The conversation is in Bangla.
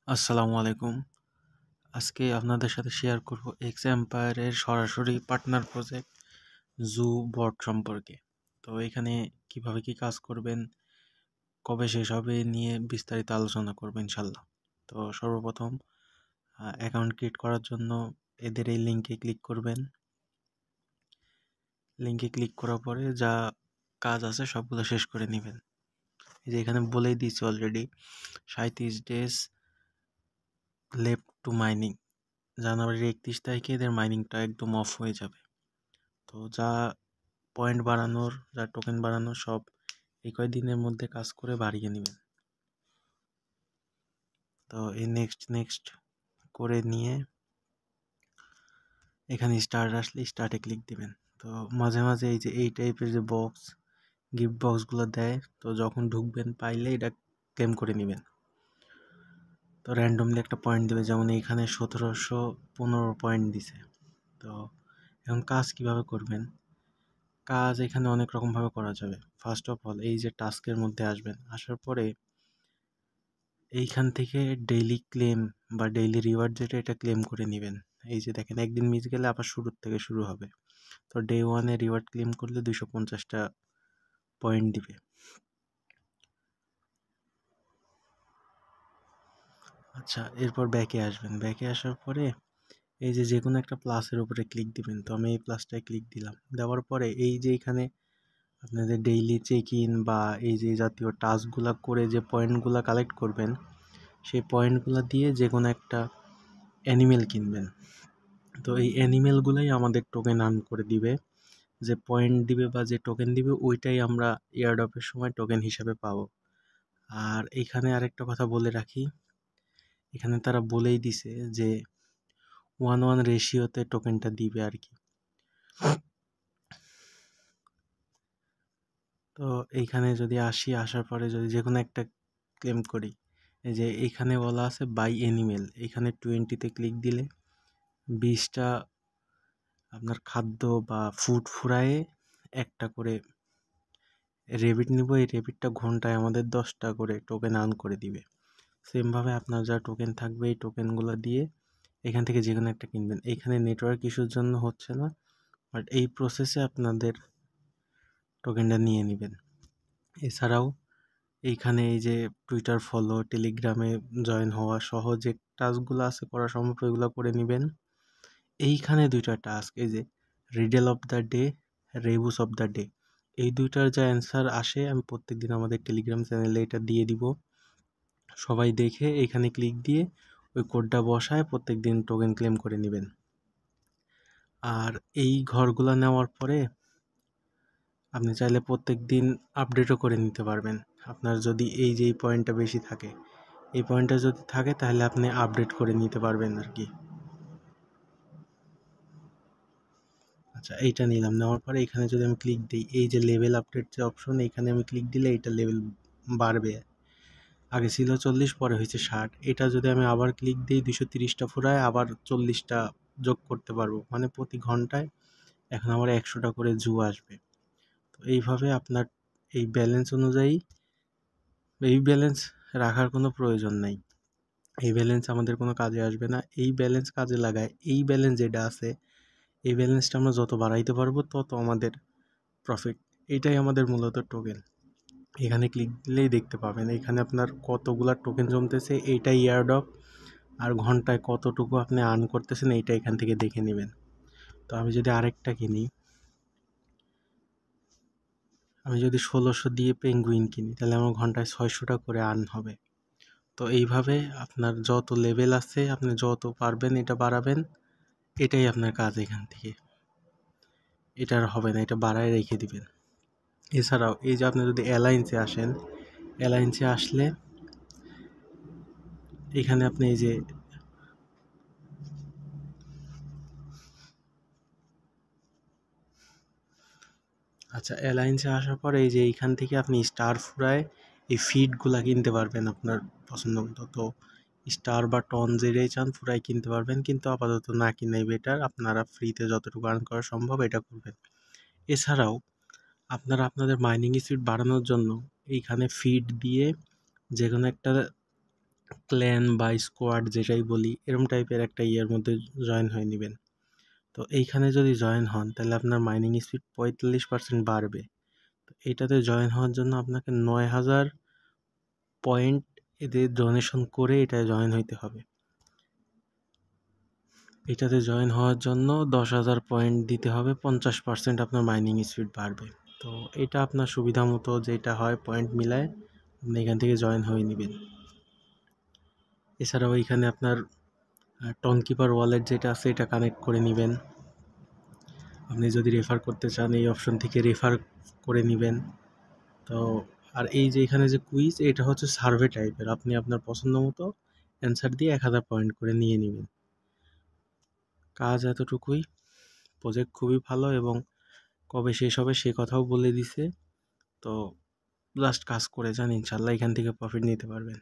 আসসালামু আলাইকুম। আজকে আপনাদের সাথে শেয়ার করব এক্স এম্পায়ারের সরাসরি পার্টনার প্রজেক্ট জু বট সম্পর্কে। তো এখানে কিভাবে কি কাজ করবেন, কবে শেষ হবে নিয়ে বিস্তারিত আলোচনা করব ইনশাল্লাহ। তো সর্বপ্রথম অ্যাকাউন্ট ক্রিয়েট করার জন্য এদের এই লিঙ্কে ক্লিক করবেন। লিঙ্কে ক্লিক করার পরে যা কাজ আছে সবগুলো শেষ করে নেবেন। এই যে এখানে বলেই দিয়েছি already 37 days left to mining. জানুয়ারির 31 তারিখে এদের মাইনিংটা একদম অফ হয়ে যাবে। তো যা পয়েন্ট বাড়ানোর, যা টোকেন বাড়ানোর সব এই কয়েকদিনের মধ্যে কাজ করে বাড়িয়ে নেবেন। তো এই নেক্সট করে নিয়ে এখানে স্টার্ট আসলে স্টার্টে ক্লিক দিবেন। তো মাঝে মাঝে এই যে এই টাইপের যে বক্স গিফট বক্সগুলো দেয়, তো যখন ঢুকবেন পাইলে এটা ক্লেম করে নেবেন। তো র্যান্ডমলি একটা পয়েন্ট দেবে, যেমন এইখানে 1715 পয়েন্ট দিছে। তো এখন কাজ কিভাবে করবেন, কাজ এখানে অনেক রকমভাবে করা যাবে। ফার্স্ট অফ অল এই যে টাস্কের মধ্যে আসবেন, আসার পরে এইখান থেকে ডেইলি ক্লেম বা ডেইলি রিওয়ার্ড যেটা, এটা ক্লেম করে নেবেন। এই যে দেখেন, একদিন মিস গেলে আবার শুরুর থেকে শুরু হবে। তো ডে ওয়ানে রিওয়ার্ড ক্লেম করলে 250টা পয়েন্ট দিবে। আচ্ছা, এরপর ব্যাকে আসবেন। ব্যাকে আসার পরে এই যে কোনো একটা প্লাসের উপরে ক্লিক দিবেন। তো আমি এই প্লাসটায় ক্লিক দিলাম। দেওয়ার পরে এই যে এখানে আপনাদের ডেইলি চেক ইন বা এই যে জাতীয় টাস্কগুলা করে যে পয়েন্টগুলা কালেক্ট করবেন, সেই পয়েন্টগুলো দিয়ে যে কোনো একটা অ্যানিমেল কিনবেন। তো এই অ্যানিমেলগুলাই আমাদের টোকেন আর্ন করে দিবে। যে পয়েন্ট দিবে বা যে টোকেন দিবে ওইটাই আমরা এয়ারড্রপের সময় টোকেন হিসেবে পাবো। আর এখানে আরেকটা কথা বলে রাখি, এখানে তারা বলেই দিছে যে 1:1 রেশিওতে টোকেনটা দিবে আর কি। তো এইখানে যদি আসার পরে যদি যে কোনো একটা ক্লেম করি, এই যে এইখানে বলা আছে বাই অ্যানিমেল, এখানে 20তে ক্লিক দিলে 20টা আপনার খাদ্য বা ফুড ফুরায়ে একটা করে রেবিট নিব। এই রেবিটটা ঘন্টায় আমাদের 10টা করে টোকেন আর্ন করে দিবে। সেমভাবে আপনার যা টোকেন থাকবে এই টোকেনগুলো দিয়ে এখান থেকে যে কোনো একটা কিনবেন। এইখানে নেটওয়ার্ক ইস্যুর জন্য হচ্ছে না, বাট এই প্রসেসে আপনাদের টোকেনটা নিয়ে নেবেন। এছাড়াও এইখানে এই যে টুইটার ফলো, টেলিগ্রামে জয়েন হওয়া সহ যে টাস্কগুলো আছে করা সম্ভব এগুলো করে নেবেন। এইখানে দুইটা টাস্ক, এই যে riddle of the day, rebus of the day, এই দুইটার যা অ্যান্সার আসে আমি প্রত্যেকদিন আমাদের টেলিগ্রাম চ্যানেলে এটা দিয়ে দিব। সবাই দেখে এইখানে ক্লিক দিয়ে ওই কোডটা বসায় প্রত্যেকদিন টোকেন ক্লেম করে নেবেন। আর এই ঘরগুলো নেওয়ার পরে আপনি চাইলে প্রত্যেক দিন আপডেটও করে নিতে পারবেন। আপনার যদি এই যে এই পয়েন্টটা বেশি থাকে, এই পয়েন্টটা যদি থাকে তাহলে আপনি আপডেট করে নিতে পারবেন আর কি। আচ্ছা, এইটা নিলাম। নেওয়ার পরে এখানে যদি আমি ক্লিক দিই, এই যে লেভেল আপডেট যে অপশন, এখানে আমি ক্লিক দিলে এটা লেভেল বাড়বে। আগে ছিল 40, পরে হয়েছে 60। এটা যদি আমি আবার ক্লিক দিই 230টা ফুরায় আবার 40টা যোগ করতে পারবো, মানে প্রতি ঘন্টায় এখন আমার 100টা করে জু আসবে। তো এইভাবে আপনার এই ব্যালেন্স অনুযায়ী, এই ব্যালেন্স রাখার কোনো প্রয়োজন নাই। এই ব্যালেন্স আমাদের কোনো কাজে আসবে না। এই ব্যালেন্স কাজে লাগায় এই ব্যালেন্স যেটা আছে, এই ব্যালেন্সটা আমরা যত বাড়াইতে পারবো তত আমাদের প্রফিট। এটাই আমাদের মূলত টোকেন। এখানে ক্লিক দিলেই দেখতে পাবেন এখানে আপনার কতগুলা টোকেন জমতেছে, এইটাই এয়ারড্রপ। আর ঘন্টায় কতটুকু আপনি আর্ন করতেছেন এইটা এখান থেকে দেখে নেবেন। তো আমি যদি আরেকটা কিনি, আমি যদি 1600 দিয়ে পেঙ্গুইন কিনি তাহলে আমার ঘন্টায় 600টা করে আর্ন হবে। তো এইভাবে আপনার যত লেভেল আছে আপনি যত পারবেন এটা বাড়াবেন, এটাই আপনার কাজ এখান থেকে। এটা আর হবে না, এটা বাড়ায় রেখে দিবেন। এছাড়াও এই যে আপনি যদি অ্যালায়েন্সে আসেন, অ্যালায়েন্সে আসলে এখানে আপনি এই যে আচ্ছা, অ্যালায়েন্সে আসার পরে এই যে এইখান থেকে আপনি স্টার ফুরায় এই ফিডগুলা কিনতে পারবেন আপনার পছন্দ মতো। তো স্টার বা টন যেটাই চান ফুরাই কিনতে পারবেন, কিন্তু আপাতত না কিনাই বেটার। আপনারা ফ্রিতে যতটুকু আর্ন করা সম্ভব এটা করবেন। এছাড়াও আপনারা আপনাদের মাইনিং স্পিড বাড়ানোর জন্য এইখানে ফিড দিয়ে যে কোনো একটা ক্ল্যান বা স্কোয়াড যেটাই বলি, এরম টাইপের একটা ইয়ের মধ্যে জয়েন হয়ে নেবেন। তো এইখানে যদি জয়েন হন তাহলে আপনার মাইনিং স্পিড 45% বাড়বে। তো এটাতে জয়েন হওয়ার জন্য আপনাকে 9,000 পয়েন্ট এদের ডোনেশন করে এটায় জয়েন হইতে হবে। এটাতে জয়েন হওয়ার জন্য 10,000 পয়েন্ট দিতে হবে, 50% আপনার মাইনিং স্পিড বাড়বে। তো এটা আপনার সুবিধা মতো যেটা হয় পয়েন্ট মিলায় আপনি এখান থেকে জয়েন হয়ে নেবেন। এছাড়াও এখানে আপনার টনকিপার ওয়ালেট যেটা আছে এটা কানেক্ট করে নেবেন। আপনি যদি রেফার করতে চান এই অপশন থেকে রেফার করে নেবেন। তো আর এই যে এখানে যে কুইজ, এটা হচ্ছে সার্ভে টাইপের, আপনি আপনার পছন্দ মতো অ্যান্সার দিয়ে 1,000 পয়েন্ট করে নিয়ে নেবেন। কাজ এতটুকুই। প্রজেক্ট খুবই ভালো এবং কবে শেষ হবে সে কথাও বলে দিছে। তো জাস্ট কাজ করে যান, ইনশাল্লাহ এখান থেকে প্রফিট নিতে পারবেন।